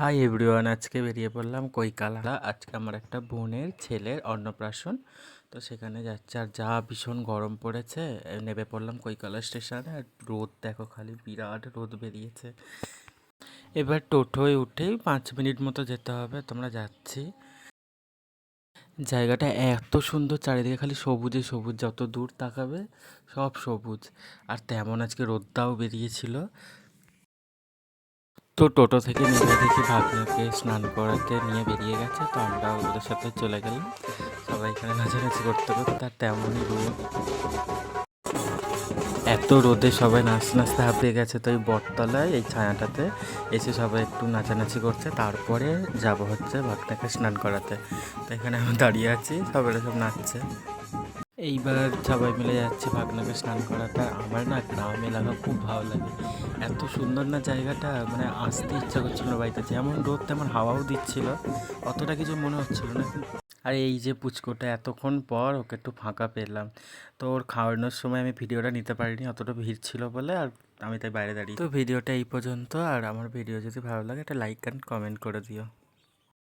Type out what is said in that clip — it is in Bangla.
হাই এভরিওয়ান, আজকে বেরিয়ে পড়লাম কৈকালা। আজকে আমার একটা বোনের ছেলের অন্নপ্রাশন, তো সেখানে যাচ্ছে। আর যা ভীষণ গরম পড়েছে, নেমে পড়লাম কৈকালা স্টেশনে। আর রোদ দেখো, খালি বিরাট রোদ বেরিয়েছে। এবার টোটোয় উঠেই 5 মিনিট মতো যেতে হবে, তোমরা যাচ্ছি। জায়গাটা এত সুন্দর, চারিদিকে খালি সবুজে সবুজ, যত দূর তাকাবে সব সবুজ। আর তেমন আজকে রোদটাও বেরিয়েছিল। তো টোটো থেকে নেমে দেখি ভাগ্নাকে স্নান করাতে নিয়ে বেরিয়ে গেছে, তো আমরা ওদের সাথে চলে গেলাম। সবাই এখানে নাচানাচি করতে করতে, তার তেমনই রোদ। এত রোদে সবাই নাচতে নাচতে হাঁপিয়ে গেছে, তো এই বটতলায় এই ছায়াটাতে এসে সবাই একটু নাচানাচি করছে। তারপরে যাব হচ্ছে ভাগ্নাকে স্নান করাতে। তো এখানে আমি দাঁড়িয়ে আছি, সবাই সব নাচছে। এইবার সবাই মিলে যাচ্ছি ভাগ্নাকে স্নান করাতে। আর আমার না গ্রাম এলাকা খুব ভালো লাগে, এত সুন্দর না জায়গাটা, মানে আসতে ইচ্ছা করছিল না বাড়িতে। যেমন রোদ তেমন হাওয়াও দিচ্ছিল, অতটা কিছু মনে হচ্ছিল না। আর এই যে পুচকোটা, এতক্ষণ পর ওকে একটু ফাঁকা পেলাম, তো ওর খাওয়ানোর সময় আমি ভিডিওটা নিতে পারিনি, অতটা ভিড় ছিল বলে। আর আমি তাই বাইরে দাঁড়িয়ে। তো ভিডিওটা এই পর্যন্ত। আর আমার ভিডিও যদি ভালো লাগে একটা লাইক অ্যান্ড কমেন্ট করে দিও।